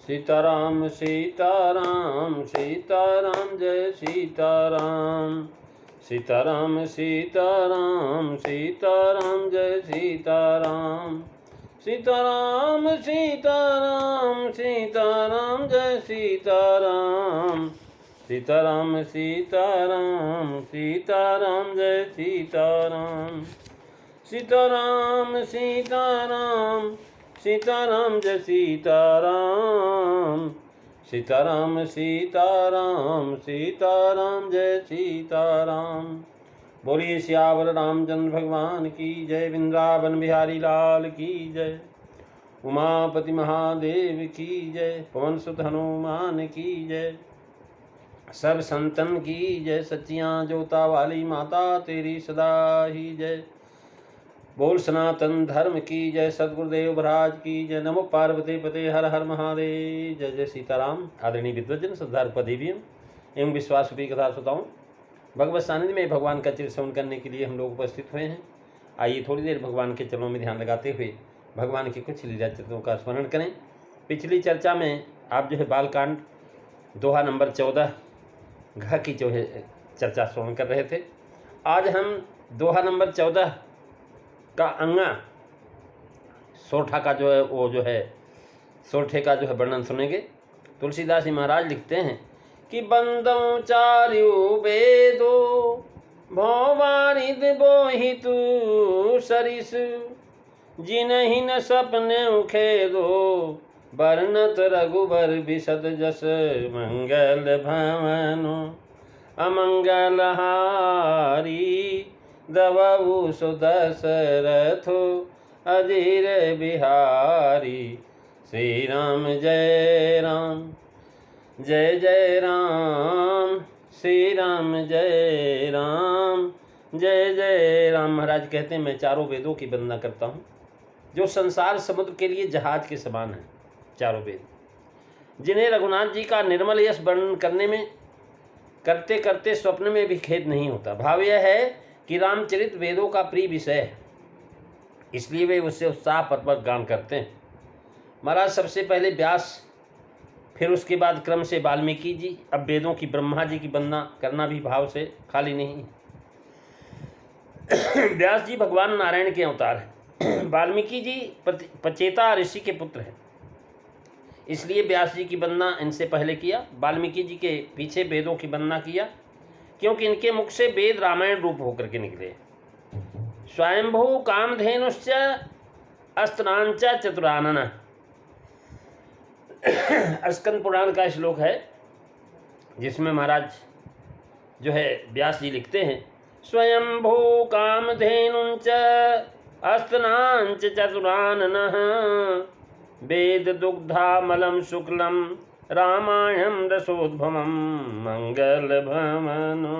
सीताराम सीताराम सीताराम जय सीताराम। सीताराम सीताराम सीताराम जय सीताराम। सीताराम सीताराम सीताराम जय सीताराम। सीताराम सीताराम सीताराम जय सीताराम। सीताराम सीताराम सीताराम जय सीताराम। सीताराम सीताराम सीताराम जय सीताराम। बोलिए सियावर रामचंद्र भगवान की जय। वृंदावन बिहारी लाल की जय। उमापति महादेव की जय। पवन सुत हनुमान की जय। सब संतन की जय। सच्चियां जोता वाली माता तेरी सदा ही जय। बोल सनातन धर्म की जय। सद्गुरुदेव महाराज की जय। नमो पार्वती पते हर हर महादेव। जय जय सीताराम। आदरणीय विद्वजन श्रद्धापदेवियम एवं विश्वासरूपी कथा श्रोताओं, भगवत सानिध्य में भगवान का चिर श्रवण करने के लिए हम लोग उपस्थित हुए हैं। आइए थोड़ी देर भगवान के चरणों में ध्यान लगाते हुए भगवान के कुछ लीला चित्रों का स्मरण करें। पिछली चर्चा में आप जो है बालकांड दोहा नंबर 14 घ की जो है चर्चा श्रवण कर रहे थे। आज हम दोहा नंबर 14 का अंगा सोठा का जो है वो जो है सोठे का जो है वर्णन सुनेंगे। तुलसीदास जी महाराज लिखते हैं कि बंदों चार्यु वेदो भौवारिद बोहितु सरिस जिनहि न सपने खेदो वर्णत रघुबर विशद जस मंगल भवनो अमंगल हारी दवऊ सुदशरथो अधीर बिहारी। श्री राम जय राम जय जय राम। श्री राम जय राम जय जय राम। महाराज कहते हैं मैं चारों वेदों की वंदना करता हूँ जो संसार समुद्र के लिए जहाज के समान है। चारों वेद जिन्हें रघुनाथ जी का निर्मल यश वर्णन करने में करते करते स्वप्न में भी खेद नहीं होता। भाव यह है कि रामचरित वेदों का प्रिय विषय है, इसलिए वे उससे उत्साहपूर्वक गान करते हैं। महाराज सबसे पहले व्यास, फिर उसके बाद क्रम से वाल्मीकि जी, अब वेदों की ब्रह्मा जी की वंदना करना भी भाव से खाली नहीं है। व्यास जी भगवान नारायण के अवतार हैं। वाल्मीकि जी पचेता ऋषि के पुत्र हैं, इसलिए व्यास जी की वंदना इनसे पहले किया। वाल्मीकि जी के पीछे वेदों की वंदना किया, क्योंकि इनके मुख से वेद रामायण रूप होकर के निकले। स्वयंभू कामधेनुश्च अस्त्रांच चतुरानन, स्कंद पुराण का श्लोक है जिसमें महाराज जो है व्यास जी लिखते हैं स्वयंभू कामधेनुश्च अस्त्रांच चतुराननः वेद दुग्धामलम शुक्लम रामायणं रसोद्भवं मंगल भवनो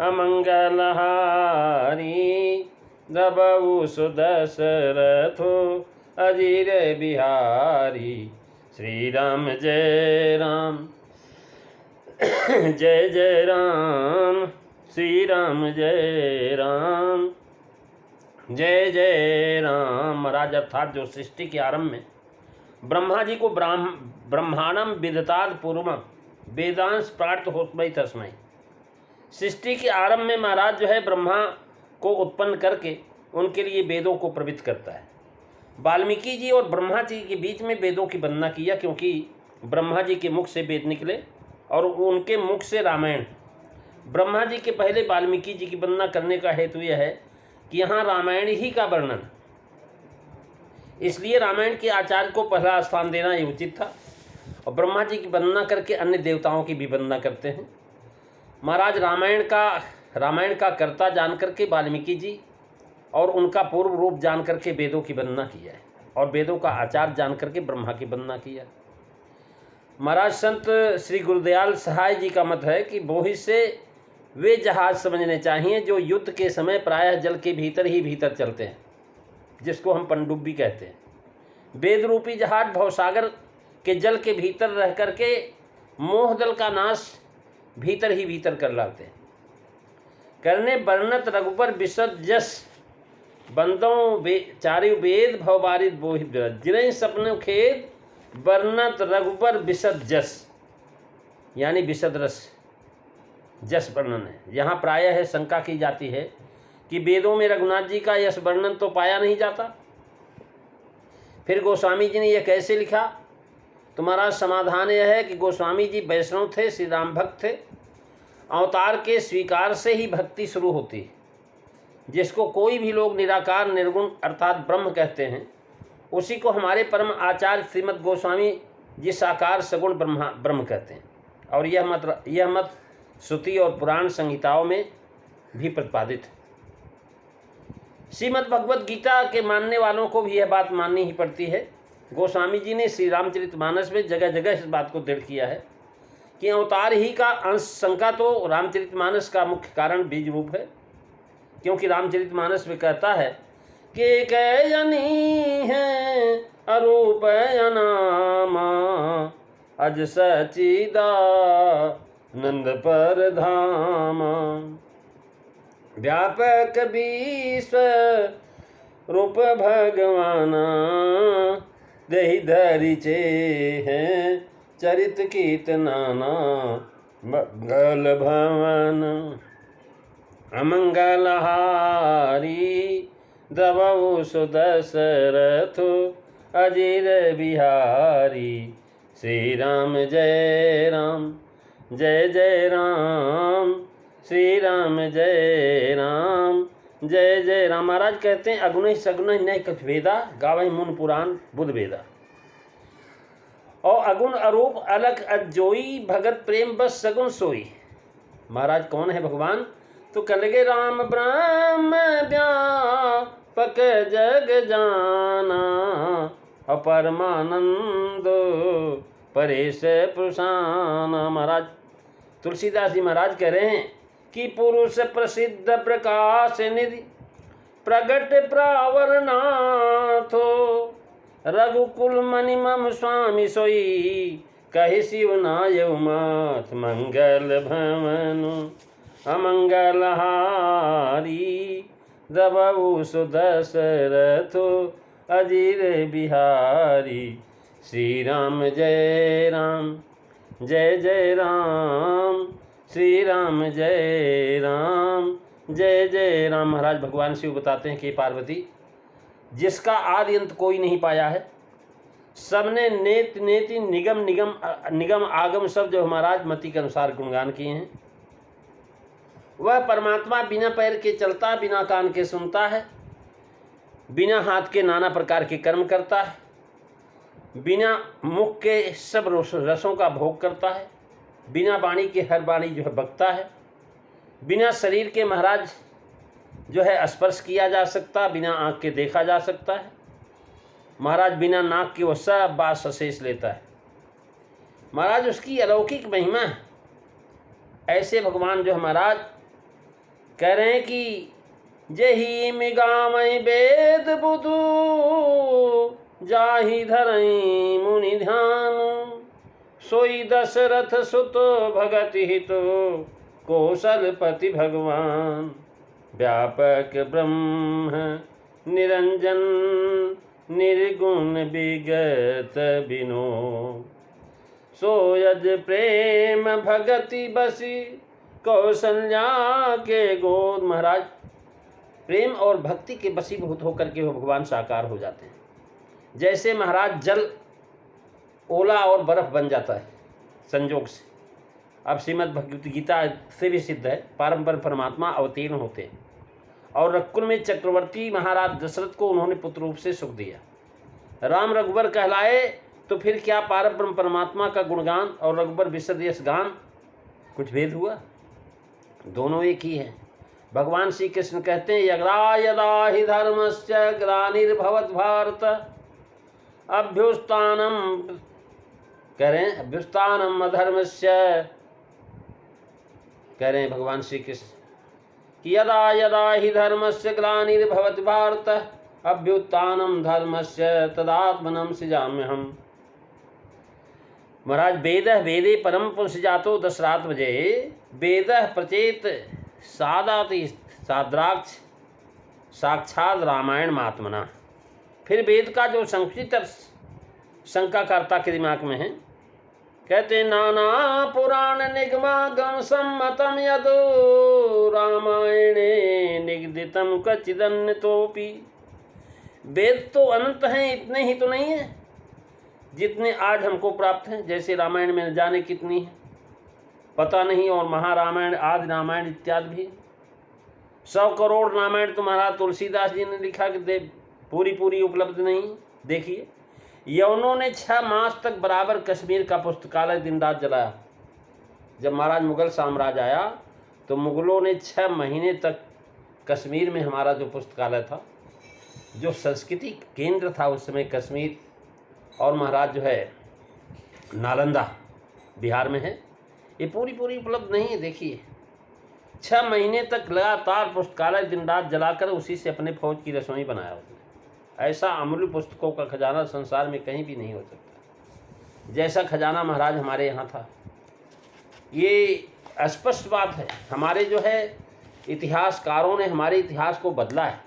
अमंगलहारी दबऊ सुदशरथो अधीर बिहारी। श्री राम जय राम जय जय राम। श्री राम जय राम जय जय राम। महाराज अर्थात जो सृष्टि के आरंभ में ब्रह्मा जी को ब्रह्मांडम विदताद पूर्वम वेदांश प्राप्त होस्मै तस्मै। सृष्टि के आरंभ में महाराज जो है ब्रह्मा को उत्पन्न करके उनके लिए वेदों को प्रवृत्त करता है। वाल्मीकि जी और ब्रह्मा जी के बीच में वेदों की वंदना किया, क्योंकि ब्रह्मा जी के मुख से वेद निकले और उनके मुख से रामायण। ब्रह्मा जी के पहले वाल्मीकि जी की वंदना करने का हेतु यह है कि यहाँ रामायण ही का वर्णन, इसलिए रामायण के आचार्य को पहला स्थान देना ये उचित था। और ब्रह्मा जी की वंदना करके अन्य देवताओं की भी वंदना करते हैं। महाराज रामायण का कर्ता जान करके वाल्मीकि जी और उनका पूर्व रूप जान करके वेदों की वंदना किया है, और वेदों का आचार्य जान करके ब्रह्मा की वंदना किया। महाराज संत श्री गुरुदयाल सहाय जी का मत है कि बोहि से वे जहाज समझने चाहिए जो युद्ध के समय प्रायः जल के भीतर ही भीतर चलते हैं, जिसको हम पनडुब्बी कहते हैं। वेद रूपी जहाज भवसागर के जल के भीतर रह करके मोह दल का नाश भीतर ही भीतर कर लाते हैं। करने वर्णत रघुपर विशद जस बंदों चारि वेद भवबारित बोहि जिन्हें सपने खेद वर्णत रघुबर विशद जस, यानी विशद रस जस वर्णन है। यहाँ प्रायः है शंका की जाती है कि वेदों में रघुनाथ जी का यश वर्णन तो पाया नहीं जाता, फिर गोस्वामी जी ने यह कैसे लिखा? तो महाराज समाधान यह है कि गोस्वामी जी वैष्णव थे, श्री राम भक्त थे। अवतार के स्वीकार से ही भक्ति शुरू होती है। जिसको कोई भी लोग निराकार निर्गुण अर्थात ब्रह्म कहते हैं, उसी को हमारे परम आचार्य श्रीमद् गोस्वामी जी साकार सगुण ब्रह्म कहते हैं। और यह मत श्रुति और पुराण संहिताओं में भी प्रतिपादित है। श्रीमद् भगवद गीता के मानने वालों को भी यह बात माननी ही पड़ती है। गोस्वामी जी ने श्री रामचरितमानस में जगह जगह इस बात को दृढ़ किया है कि अवतार ही का अंश शंका तो रामचरितमानस का मुख्य कारण बीज रूप है, क्योंकि रामचरितमानस में कहता है कि कैयनी है अरूप अनामा अज सचिदा नंद पर धामा व्यापक विश्व रूप भगवाना दही धरि चे हैं चरित कीत नाना मंगल भवन अमंगल हारी द्रवौ सुदशरथ अजीर बिहारी श्री राम जय राम जय जय राम श्री राम जय राम जय जय राम। महाराज कहते हैं अगुण सगुण न कछ भेदा गावहि मुन पुराण बुध वेदा। और अगुण अरूप अलग अजोई भगत प्रेम बस सगुण सोई। महाराज कौन है भगवान? तो कलगे राम ब्रह्म व्यापक जग जाना अपरमानंद परेश पुरुषाना। महाराज तुलसीदास जी महाराज कह रहे हैं कि पुरुष प्रसिद्ध प्रकाश निधि प्रगट प्रावरनाथो रघुकुल मणि मम स्वामी सोई कहि शिव नायउ माथ मंगल भवनु अमंगल हारी द्रवौ सुदशरथो अजीर बिहारी श्री राम जय राम जय जय राम श्री राम जय राम जय जय राम। महाराज भगवान शिव बताते हैं कि पार्वती जिसका आदि अंत कोई नहीं पाया है, सबने नेति नेति निगम आगम सब जो महाराज मति के अनुसार गुणगान किए हैं। वह परमात्मा बिना पैर के चलता, बिना कान के सुनता है, बिना हाथ के नाना प्रकार के कर्म करता है, बिना मुख के सब रसों का भोग करता है, बिना वाणी के हर वाणी जो है बकता है, बिना शरीर के महाराज जो है स्पर्श किया जा सकता, बिना आँख के देखा जा सकता है। महाराज बिना नाक के वो सब बात सशेष लेता है। महाराज उसकी अलौकिक महिमा है। ऐसे भगवान जो महाराज कह रहे हैं कि जही मिगामय वेद बुधु जाहि धरई मुनि ध्यान सोई दशरथ सुत भगति हितो कौशलपति भगवान व्यापक ब्रह्म निरंजन निर्गुण विगत बिनो सोयज प्रेम भगति बसी कौशल्या के गोद। महाराज प्रेम और भक्ति के बसीभूत होकर के वो भगवान साकार हो जाते हैं। जैसे महाराज जल ओला और बर्फ बन जाता है संयोग से। अब श्रीमद् भगवत गीता से भी सिद्ध है, पारंपर परमात्मा अवतीर्ण होते हैं और रघुकुल में चक्रवर्ती महाराज दशरथ को उन्होंने पुत्र रूप से सुख दिया। राम रघुबर कहलाए तो फिर क्या पारब्रह्म परमात्मा का गुणगान और रघुबर विशद यश गान कुछ भेद हुआ? दोनों एक ही है। भगवान श्री कृष्ण कहते हैं यदा यदा हि धर्मस्य ग्लानिर्भवत् भारत अभ्युत्थानम कह रहे हैं अभ्युत्थानम अधर्मस्य कह रहे हैं भगवान श्री कृष्ण कि यदा यदा हि धर्मस्य ग्लानिर्भवति भारत अभ्युत्थानम धर्मस्य तदात्मनं सृजाम्यहम्। महाराज वेदः वेदे परम पुरुष जातो दशरात्मजे वेदः प्रचेत सादाति साद्राक्ष साक्षात रामायण महात्मना। फिर वेद का जो संस्कृत शंकाकर्ता के दिमाग में है। कहते नाना पुराण निगमागम सम्मतम यदो रामायणे निगदितम कचिदन्यतोपि। वेद तो अनंत हैं, इतने ही तो नहीं है जितने आज हमको प्राप्त हैं। जैसे रामायण में न जाने कितनी है पता नहीं, और महारामायण, आदि रामायण इत्यादि भी 100 करोड़ रामायण तो महाराज तुलसीदास जी ने लिखा कि पूरी उपलब्ध नहीं। देखिए यवनों ने 6 मास तक बराबर कश्मीर का पुस्तकालय दिन रात जलाया। जब महाराज मुगल साम्राज्य आया तो मुगलों ने 6 महीने तक कश्मीर में हमारा जो पुस्तकालय था, जो संस्कृति केंद्र था उस समय कश्मीर, और महाराज जो है नालंदा बिहार में है, ये पूरी उपलब्ध नहीं है। देखिए 6 महीने तक लगातार पुस्तकालय दिन रात जलाकर उसी से अपने फौज की रसोई बनाया उसने। ऐसा अमूल्य पुस्तकों का खजाना संसार में कहीं भी नहीं हो सकता जैसा खजाना महाराज हमारे यहाँ था। ये स्पष्ट बात है। हमारे जो है इतिहासकारों ने हमारे इतिहास को बदला है।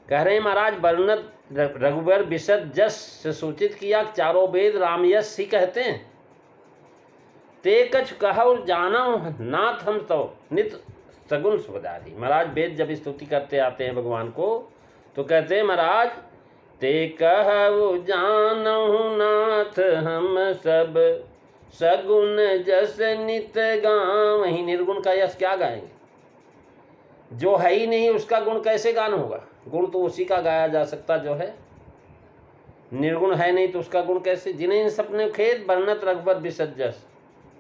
कह रहे हैं महाराज वर्णत रघुबर विशद जस से सूचित किया, चारों वेद राम यश ही कहते हैं। ते कछ कहु जाना नाथ हम तो नित सगुन सुधारी। महाराज वेद जब स्तुति करते आते हैं भगवान को तो कहते हैं महाराज ते कहु जानहु नाथ हम सब सगुन जस नित गान। वहीं निर्गुण का यश क्या गाएंगे? जो है ही नहीं उसका गुण कैसे गान होगा? गुण तो उसी का गाया जा सकता जो है। निर्गुण है नहीं तो उसका गुण कैसे? जिन्हें सपने खेद वर्णत रघुबर विशद जस।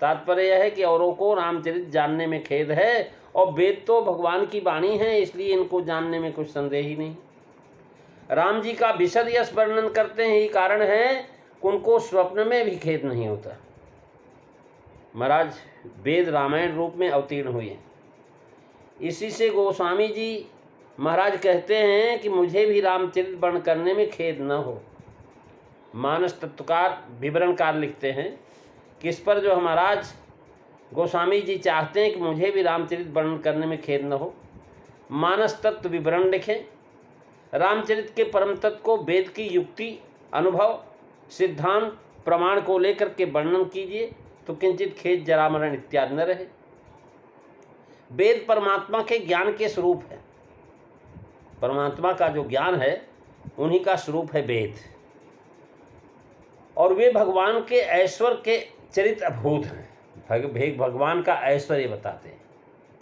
तात्पर्य यह है कि औरों को रामचरित जानने में खेद है, और वेद तो भगवान की वाणी है, इसलिए इनको जानने में कुछ संदेह ही नहीं। राम जी का विशद यश वर्णन करते हैं, यही कारण है उनको स्वप्न में भी खेद नहीं होता। महाराज वेद रामायण रूप में अवतीर्ण हुए। इसी से गोस्वामी जी महाराज कहते हैं कि मुझे भी रामचरित वर्ण करने में खेद न हो। मानस तत्वकार विवरणकार लिखते हैं कि इस पर जो महाराज गोस्वामी जी चाहते हैं कि मुझे भी रामचरित वर्णन करने में खेद न हो, मानस तत्व विवरण लिखें। रामचरित के परम तत्व को वेद की युक्ति, अनुभव, सिद्धांत, प्रमाण को लेकर के वर्णन कीजिए तो किंचित खेद जरामरण इत्यादि न रहे। वेद परमात्मा के ज्ञान के स्वरूप है। परमात्मा का जो ज्ञान है उन्हीं का स्वरूप है वेद, और वे भगवान के ऐश्वर्य के चरित अभूत हैं। भगवान का ऐश्वर्य बताते हैं।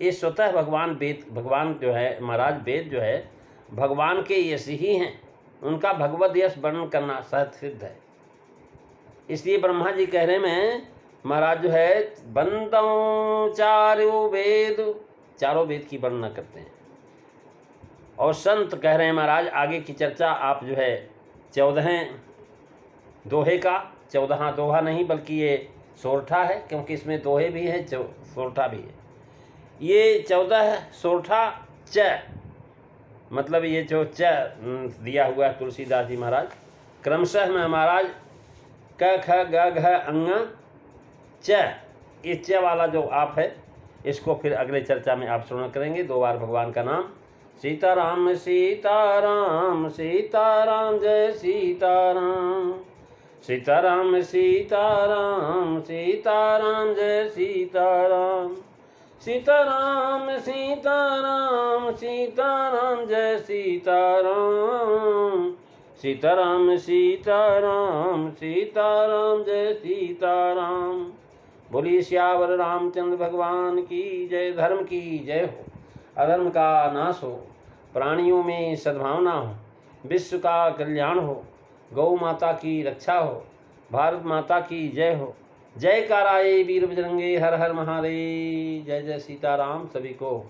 ये स्वतः भगवान जो है महाराज वेद जो है भगवान के यश ही हैं। उनका भगवत यश वर्णन करना सहज सिद्ध है। इसलिए ब्रह्मा जी कह रहे हैं महाराज जो है बंदों चारों वेद की वर्णना करते हैं। और संत कह रहे हैं महाराज आगे की चर्चा आप जो है 14वें दोहे का, 14वां दोहा नहीं बल्कि ये सोरठा है, क्योंकि इसमें दोहे भी है सोरठा भी है। ये 14 सोरठा च, मतलब ये जो च दिया हुआ है तुलसीदास जी महाराज क्रमशः में महाराज क ख ग घ अंग च, ये च वाला जो आप है इसको फिर अगले चर्चा में आप श्रवण करेंगे। 2 बार भगवान का नाम सीताराम सीताराम सीताराम जय सीताराम, सीताराम सीताराम सीताराम जय सीताराम, सीताराम सीताराम सीताराम जय सीताराम, सीताराम सीताराम सीताराम जय सीताराम। बोलिए सियावर रामचंद्र भगवान की जय। धर्म की जय हो, अधर्म का नाश हो, प्राणियों में सद्भावना हो, विश्व का कल्याण हो, गौ माता की रक्षा हो, भारत माता की जय हो। जय काराए वीर बजरंगे, हर हर महादेव। जय जय सीताराम। सभी को